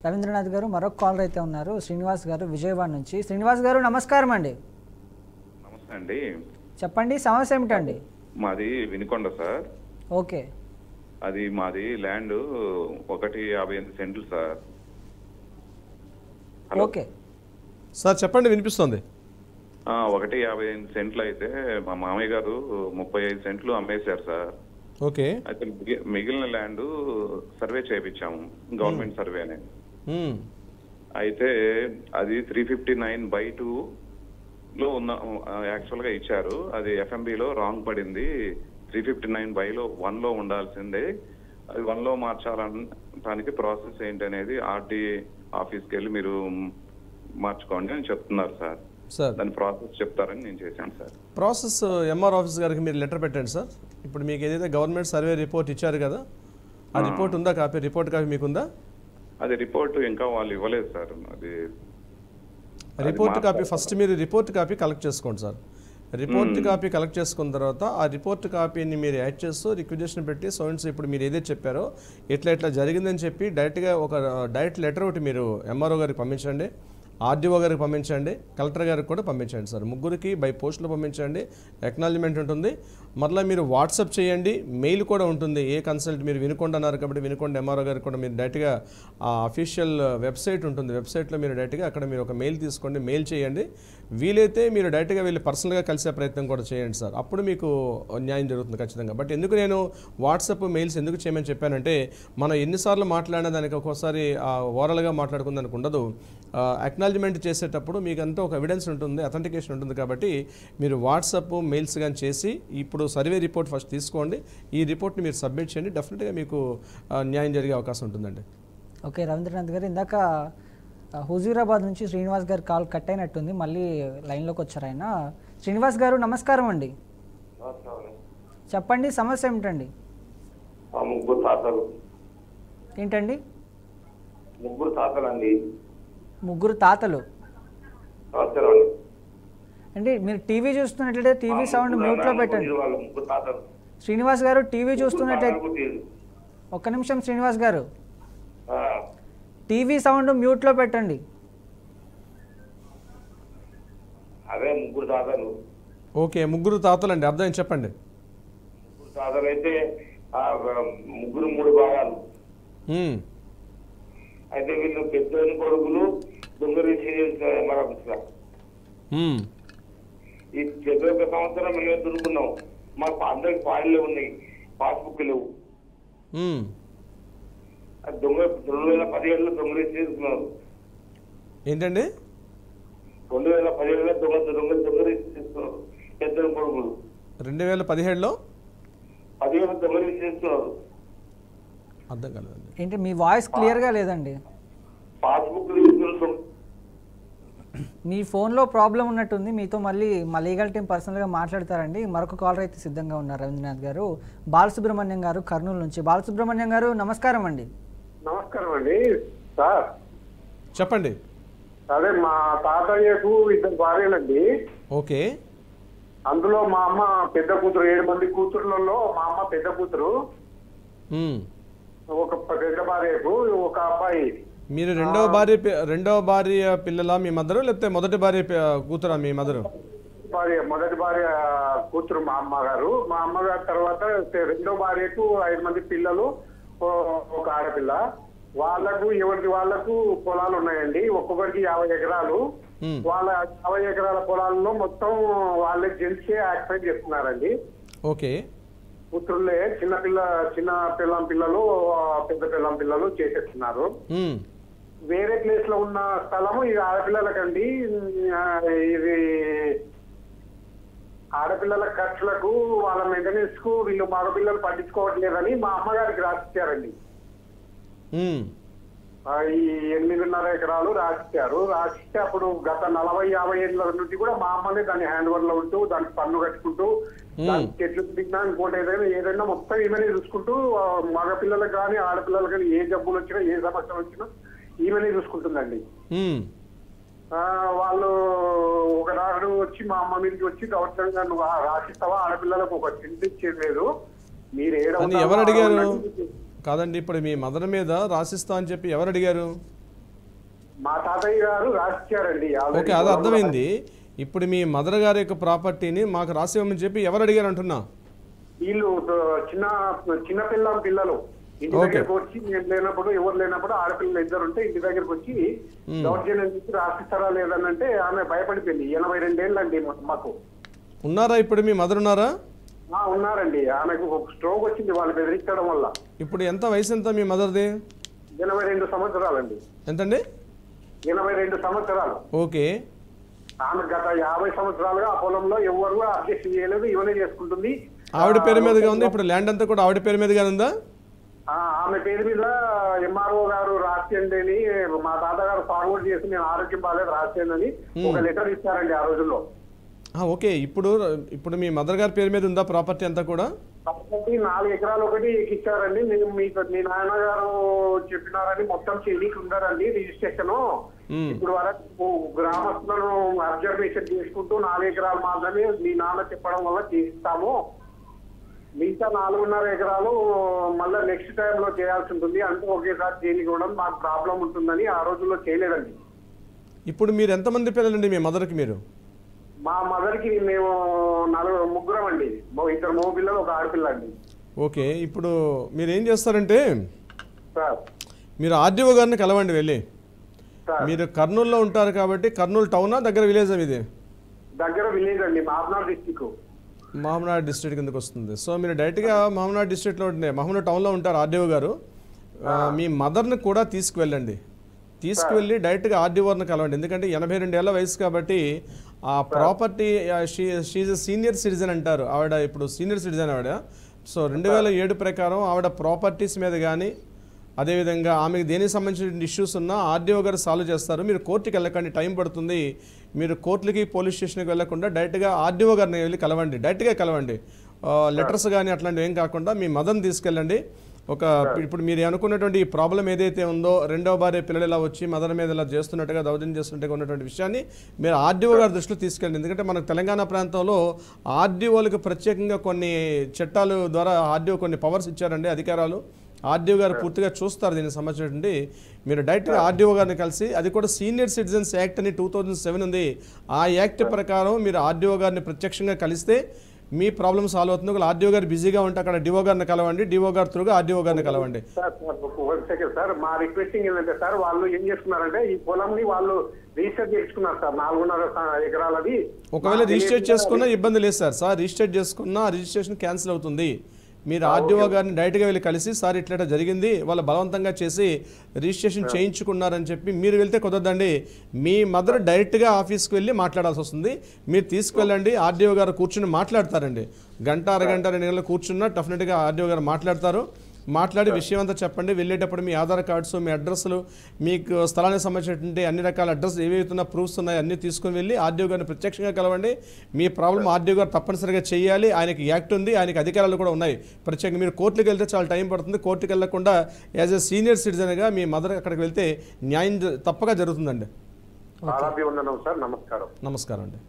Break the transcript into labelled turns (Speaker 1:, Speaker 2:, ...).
Speaker 1: రవీంద్రనాథ్ గారు మరొక కాలర్ అయితే ఉన్నారు, శ్రీనివాస్ గారు విజయవాడ నుంచి. శ్రీనివాస్ గారు నమస్కారం అండి.
Speaker 2: నమస్తే అండి.
Speaker 1: చెప్పండి, సమస్య ఏమిటండి?
Speaker 2: మాది వినుకొండ సార్.
Speaker 1: ఓకే.
Speaker 2: అది మాది ల్యాండ్ 158 సెంట్లు సార్.
Speaker 1: ఓకే
Speaker 3: సార్ చెప్పండి, వినిపిస్తుంది.
Speaker 2: 158 సెంట్లు అయితే మా మామయ్య గారు 35 సెంట్లు అమ్మేశారు సార్.
Speaker 3: ఓకే.
Speaker 2: అయితే మిగిలిన ల్యాండ్ సర్వే చేయించాము, గవర్నమెంట్ సర్వే అని. అయితే అది 359/2 లో ఉన్న యాక్చువల్ గా ఇచ్చారు. అది FMBలో రాంగ్ పడింది. 359/1 లో ఉండాల్సిందే. అది 1 లో మార్చాలనడానికి ప్రాసెస్ ఏంటి అనేది RD ఆఫీస్కి వెళ్ళి మీరు మార్చుకోండి అని చెప్తున్నారు సార్. దాని ప్రాసెస్ చెప్తారని నేను చేశాను సార్.
Speaker 3: ప్రాసెస్ MR ఆఫీస్ గారికి మీరు లెటర్ పెట్టండి సార్. ఇప్పుడు మీకు ఏదైతే గవర్నమెంట్ సర్వే రిపోర్ట్ ఇచ్చారు కదా, ఆ రిపోర్ట్ ఉందా? రిపోర్ట్ కాపీ మీకుందా?
Speaker 2: అది రిపోర్ట్ ఇంకా వాళ్ళు ఇవ్వలేదు సార్. అది
Speaker 3: రిపోర్ట్ కాపీ ఫస్ట్ మీరు రిపోర్ట్ కాపీ కలెక్ట్ చేసుకోండి సార్. రిపోర్ట్ కాపీ కలెక్ట్ చేసుకున్న తర్వాత ఆ రిపోర్ట్ కాపీని మీరు యాడ్ చేస్తూ రిక్వెజిషన్ పెట్టి సోన్స్ ఇప్పుడు మీరు ఏదైతే చెప్పారో ఇట్లా జరిగిందని చెప్పి డైరెక్ట్గా ఒక డైరెక్ట్ లెటర్ ఒకటి మీరు MRO గారికి పంపించండి, RDO గారికి పంపించండి, కలెక్టర్ గారికి కూడా పంపించండి సార్. ముగ్గురికి బై పోస్ట్లో పంపించండి. ఎక్నాలజ్మెంట్ ఉంటుంది. మరలా మీరు వాట్సాప్ చేయండి, మెయిల్ కూడా ఉంటుంది. ఏ కన్సల్ట్ మీరు వినుకొండ అన్నారు కాబట్టి వినుకొండ MRO గారికి కూడా మీరు డైరెక్ట్గా ఆ అఫీషియల్ వెబ్సైట్ ఉంటుంది, వెబ్సైట్లో మీరు డైరెక్ట్గా అక్కడ మీరు ఒక మెయిల్ తీసుకోండి, మెయిల్ చేయండి. వీలైతే మీరు డైరెక్ట్గా వెళ్ళి పర్సనల్గా కలిసే ప్రయత్నం కూడా చేయండి సార్. అప్పుడు మీకు న్యాయం జరుగుతుంది ఖచ్చితంగా. బట్ ఎందుకు నేను వాట్సాప్ మెయిల్స్ ఎందుకు చేయమని చెప్పానంటే, మనం ఎన్నిసార్లు మాట్లాడినా దానికి ఒక్కోసారి ఓరల్గా మాట్లాడుకున్న దానికి ఉండదు. అక్నాలజ్మెంట్ చేసేటప్పుడు మీకు అంతా ఒక ఎవిడెన్స్ ఉంటుంది, అథెంటికేషన్ ఉంటుంది. కాబట్టి మీరు వాట్సాప్ మెయిల్స్ కానీ చేసి ఇప్పుడు సర్వే రిపోర్ట్ ఫస్ట్ తీసుకోండి. ఈ రిపోర్ట్ని మీరు సబ్మిట్ చేయండి. డెఫినెట్గా మీకు న్యాయం జరిగే అవకాశం ఉంటుందండి.
Speaker 1: ఓకే రవీంద్రనాథ్ గారు, ఇందాక హుజూరాబాద్ నుంచి శ్రీనివాస్ గారు కాల్ కట్ అయినట్టుంది, మళ్ళీ లైన్లోకి వచ్చారు ఆయన. శ్రీనివాస్ గారు నమస్కారం అండి. చెప్పండి, సమస్య ఏమిటండి?
Speaker 4: ముగ్గురు తాతలు.
Speaker 1: ఏంటండి?
Speaker 4: ముగ్గురు తాతలు అండి.
Speaker 1: ముగ్గురు తాతలు అంటే మీరు టీవీ చూస్తున్నట్లయితే టీవీ సౌండ్ మ్యూట్లో పెట్టండి. శ్రీనివాస్ గారు టీవీ చూస్తున్నట్లయితే ఒక్క నిమిషం శ్రీనివాస్ గారు, టీవీ సౌండ్ మ్యూట్లో పెట్టండి.
Speaker 4: అదే ముగ్గురు తాతలు.
Speaker 3: ఓకే, ముగ్గురు తాతలు అండి, అర్థం చెప్పండి.
Speaker 4: ముగ్గురు తాతలు అయితే ముగ్గురు 3 భాగాలు. అయితే వీళ్ళు పెద్ద కొడుకులు దొంగరి ఈ 71 సంవత్సరం మేము దొరుకున్నాం. మాకు అందరికి ఫాయిల్లు ఉన్నాయి, పాస్బుక్ లేవు. దొంగ 2017లో దొంగ రిజిస్ట్రేషన్
Speaker 3: ఏంటండి?
Speaker 4: 2017లో దొంగ రిజిస్ట్రేషన్ పెద్ద కొడుకులు
Speaker 3: 2017లో
Speaker 4: 17 దొంగ రిజిస్ట్రేషన్.
Speaker 3: అర్థం కాలేదండి.
Speaker 1: ఏంటి మీ వాయిస్ క్లియర్గా లేదండి.
Speaker 4: పాస్బుక్
Speaker 1: మీ ఫోన్లో ప్రాబ్లం ఉన్నట్టుంది. మీతో మళ్ళీ మా లీగల్ టీం పర్సనల్గా మాట్లాడతారండి. మరొక కాలర్ అయితే సిద్ధంగా ఉన్నారు రవీంద్రనాథ్ గారు. బాలసుబ్రహ్మణ్యం గారు కర్నూలు నుంచి. బాలసుబ్రహ్మణ్యం గారు నమస్కారం అండి.
Speaker 5: నమస్కారం అండి సార్.
Speaker 3: చెప్పండి.
Speaker 5: అదే మా తాతయ్యకు 2 భార్యలండి.
Speaker 3: ఓకే.
Speaker 5: అందులో మా అమ్మ పెద్ద కూతురు. 7 మంది కూతుర్లలో మా అమ్మ పెద్ద కూతురు. ఒక పెద్ద భార్యకు ఒక అబ్బాయి.
Speaker 3: మీరు రెండవ భార్య పిల్లల మీ మదరు, లేకపోతే మొదటి భార్య కూతురా మీ మదరు?
Speaker 5: మొదటి భార్య కూతురు మా అమ్మగారు. మా అమ్మగారు తర్వాత రెండో భార్యకు 5 మంది పిల్లలు, ఒక ఆడపిల్ల. వాళ్ళకు పొలాలు ఉన్నాయండి. ఒక్కొక్కరికి 50 ఎకరాలు. వాళ్ళ 50 ఎకరాల పొలాల్లో మొత్తం వాళ్ళే జెంట్సే ఆక్యుపై చేస్తున్నారండి.
Speaker 3: ఓకే.
Speaker 5: పుత్రులే చిన్న పిల్లలు పెద్ద పిల్లలు చేసేస్తున్నారు. వేరే ప్లేస్ లో ఉన్న స్థలము ఇది ఆడపిల్లలకండి. ఇది ఆడపిల్లల ఖర్చులకు వాళ్ళ మెయింటెనెన్స్ కు వీళ్ళు మగపిల్లలు పట్టించుకోవట్లేదని మా అమ్మగారికి రాసిచ్చారండి. ఈ 8.5 ఎకరాలు రాసిచ్చారు. రాసిస్తే అప్పుడు గత 40-50 ఏళ్ళ నుంచి కూడా మా అమ్మనే దాన్ని హ్యాండ్ ఓవర్ లో ఉంటూ దానికి పన్ను కట్టుకుంటూ చెట్లు దిగినా ఇంకోటి ఏదైనా మొత్తం ఈమెనే చూసుకుంటూ మగపిల్లలకు కానీ ఆడపిల్లలకు కానీ ఏ జబ్బులు వచ్చినా ఏ సమస్యలు వచ్చినా ఈమెనే చూసుకుంటుందండి. వాళ్ళు ఒకనాడు వచ్చి మా అమ్మ మీదకి వచ్చి దౌర్జన్యంగా నువ్వు రాసిస్తావా, ఆడపిల్లలకు ఒక చింత ఇచ్చేయలేదు, మీరు
Speaker 3: ఎవరు అడిగారు? కాదండి, ఇప్పుడు మీ మదర్ మీద రాసిస్తా అని చెప్పి ఎవరు అడిగారు?
Speaker 5: మా తాతయ్య గారు రాసిచ్చారండి.
Speaker 3: ఓకే, అది అర్థమైంది. ఇప్పుడు మీ మదర్ గారి యొక్క ప్రాపర్టీని మాకు రాసివ్వమని చెప్పి ఎవరు అడిగారు అంటున్నా?
Speaker 5: వీళ్ళు చిన్న పిల్లలు ఇంటి దగ్గరకు వచ్చి నేను లేనప్పుడు, ఎవరు లేనప్పుడు ఆడపిల్లలు 2 ఉంటే ఇంటి దగ్గరకు వచ్చి దౌర్జన్యం చేసి రాసిస్తారా లేదనంటే ఆమె భయపడిపోయింది. 82 ఏళ్ళండి మాకు.
Speaker 3: ఉన్నారా ఇప్పుడు మీ మదర్? ఉన్నారా?
Speaker 5: ఉన్నారండి. ఆమెకు స్ట్రోక్ వచ్చింది వాళ్ళు బెదిరించడం వల్ల.
Speaker 3: ఇప్పుడు ఎంత వయసు ఎంత మీ మదర్ది?
Speaker 5: 82 సంవత్సరాలండి.
Speaker 3: ఎంతండి?
Speaker 5: 82 సంవత్సరాలు.
Speaker 3: ఓకే.
Speaker 5: ఆమె గత 50 సంవత్సరాలుగా ఆ పొలంలో ఎవరు అబ్జెక్షన్ చేయలేదు, ఇవనే చేసుకుంటుంది.
Speaker 3: ఆవిడ పేరు మీదుగా ఉంది ఇప్పుడు ల్యాండ్ అంతా కూడా ఆవిడ పేరు మీదుగా ఉందా?
Speaker 5: ఆమె పేరు మీద ఎంఆర్ఓ గారు రాసేయండి అని మా తాతగారు ఫార్వర్డ్ చేసి నేను ఆరోగ్యం బాగాలేదు రాసేయండి అని ఒక లెటర్ ఇచ్చారండి ఆ రోజుల్లో.
Speaker 3: ఓకే, ఇప్పుడు మీ మదర్ గారి పేరు మీద ఉందా ప్రాపర్టీ అంతా కూడా?
Speaker 5: ప్రాపర్టీ 4 ఎకరాలు ఒకటి ఇచ్చారండి. మీ నాన్నగారు చెప్పినారని మొత్తం చెల్లికి ఉండారండి రిజిస్ట్రేషన్. ఇప్పుడు వరకు గ్రామస్తులను అబ్జర్వేషన్ చేసుకుంటూ 4 ఎకరాలు మాత్రమే మీ నాన్న చెప్పడం వల్ల చేస్తాము, మిగతా 4.5 ఎకరాలు మళ్ళీ నెక్స్ట్ టైంలో చేయాల్సి ఉంటుంది, అంటే ఒకేసారి చేయడం మాకు ప్రాబ్లం ఉంటుందని ఆ రోజుల్లో చేయలేదండి.
Speaker 3: ఇప్పుడు మీరు ఎంతమంది పిల్లలండి మీ మదర్కి? మీరు
Speaker 5: మా మదర్కి మేము 3 అండి. 2 మగ పిల్లలు, 1 ఆడపిల్ల అండి.
Speaker 3: ఓకే, ఇప్పుడు మీరు ఏం చేస్తారంటే
Speaker 5: సార్
Speaker 3: మీరు ఆర్డీఓ గారిని కలవండి వెళ్ళి. మీరు కర్నూలులో ఉంటారు కాబట్టి కర్నూలు టౌనా దగ్గర విలేజ్? ఇది
Speaker 5: దగ్గర విలేజ్ అండి, మహబూబ్నగర్ డిస్ట్రిక్ట్.
Speaker 3: మహబూబ్నగర్ డిస్ట్రిక్ట్ కిందకి వస్తుంది. సో మీరు డైరెక్ట్గా మహబూబ్నగర్ డిస్ట్రిక్ట్లో ఉంటే మహబూబ్నగర్ టౌన్లో ఉంటారు ఆర్డీఓ గారు. మీ మదర్ని కూడా తీసుకువెళ్ళండి. తీసుకువెళ్ళి డైరెక్ట్గా ఆర్డీఓని కలవండి. ఎందుకంటే 82 ఏళ్ల వయసు కాబట్టి ఆ ప్రాపర్టీ షీజ్ సీనియర్ సిటిజన్ అంటారు. ఆవిడ ఇప్పుడు సీనియర్ సిటిజన్ ఆవిడ. సో 2007 ప్రకారం ఆవిడ ప్రాపర్టీస్ మీద కానీ అదేవిధంగా ఆమెకు దేనికి సంబంధించిన ఇష్యూస్ ఉన్నా ఆర్డీఓ గారు సాల్వ్ చేస్తారు. మీరు కోర్టుకి వెళ్ళకండి, టైం పడుతుంది. మీరు కోర్టులకి పోలీస్ స్టేషన్కి వెళ్ళకుండా డైరెక్ట్గా ఆర్డీఓ గారిని వెళ్ళి కలవండి, డైరెక్ట్గా కలవండి. లెటర్స్ కానీ అట్లాంటివి ఏం కాకుండా మీ మదర్ని తీసుకెళ్ళండి. ఇప్పుడు మీరు అనుకున్నటువంటి ఈ ప్రాబ్లం ఏదైతే ఉందో, 2వ భార్య పిల్లలు ఇలా వచ్చి మదర్ మీద ఇలా చేస్తున్నట్టుగా దౌర్జన్యం చేస్తున్నట్టుగా ఉన్నటువంటి విషయాన్ని మీరు ఆర్డీఓ గారి దృష్టిలో తీసుకెళ్ళండి. ఎందుకంటే మనకు తెలంగాణ ప్రాంతంలో ఆర్డీఓలకు ప్రత్యేకంగా కొన్ని చట్టాల ద్వారా ఆర్డీఓ కొన్ని పవర్స్ ఇచ్చారండి, అధికారాలు. ఆర్డీఓ గారు పూర్తిగా చూస్తారు దీనికి సంబంధించినటువంటి. మీరు డైరెక్ట్గా ఆర్డీఓ గారిని కలిసి, అది కూడా సీనియర్ సిటిజన్స్ యాక్ట్ అని 2007 ఉంది, ఆ యాక్ట్ ప్రకారం మీరు ఆర్డీఓ గారిని ప్రత్యక్షంగా కలిస్తే మీ ప్రాబ్లమ్ సాల్వ్ అవుతుంది. ఒకవేళ ఆర్డీఓ గారు బిజీగా ఉంటే అక్కడ డిఓ గారిని కలవండి, డిఓ గారి త్రూగా ఆర్డీఓ గారిని కలవండి.
Speaker 5: సార్ మా రిక్వెస్టింగ్ ఏంటంటే సార్, వాళ్ళు ఏం చేస్తున్నారంటే ఈ పొలంని వాళ్ళు రిజిస్టర్ చేసుకున్నారు సార్, 4.5 ఎకరాలది.
Speaker 3: ఒకవేళ రిజిస్టర్ చేసుకున్నా ఇబ్బంది లేదు సార్. రిజిస్టర్ చేసుకున్నా రిజిస్ట్రేషన్ క్యాన్సిల్ అవుతుంది. మీరు ఆర్డీఓ గారిని డైరెక్ట్గా వెళ్ళి కలిసి, సార్ ఇట్లా జరిగింది, వాళ్ళు బలవంతంగా చేసి రిజిస్ట్రేషన్ చేయించుకున్నారని చెప్పి మీరు వెళ్తే కుదరదండి. మీ మదర్ డైరెక్ట్గా ఆఫీస్కి వెళ్ళి మాట్లాడాల్సి వస్తుంది. మీరు తీసుకువెళ్ళండి, ఆర్డీఓ గారు కూర్చుని మాట్లాడతారండి. 1 గంట 2 గంటలు కూర్చున్నా డెఫినెట్గా ఆర్డీఓ గారు మాట్లాడతారు. మాట్లాడి విషయం అంతా చెప్పండి. వెళ్ళేటప్పుడు మీ ఆధార్ కార్డ్స్, మీ అడ్రస్లు, మీకు స్థలానికి సంబంధించినటువంటి అన్ని రకాల అడ్రస్ ఏవైతున్నా ప్రూఫ్స్ ఉన్నాయో అన్నీ తీసుకుని వెళ్ళి ఆర్డీఓ గారిని ప్రత్యక్షంగా కలవండి. మీ ప్రాబ్లం ఆర్డీఓ గారు తప్పనిసరిగా చేయాలి. ఆయనకి యాక్ట్ ఉంది, ఆయనకి అధికారాలు కూడా ఉన్నాయి. ప్రత్యేకంగా మీరు కోర్టుకి వెళ్తే చాలా టైం పడుతుంది. కోర్టుకి వెళ్లకుండా యాజ్ ఎ సీనియర్ సిటిజన్గా మీ మదర్ అక్కడికి వెళ్తే న్యాయం తప్పగా జరుగుతుందండి.
Speaker 5: నమస్కారం.
Speaker 3: నమస్కారం అండి.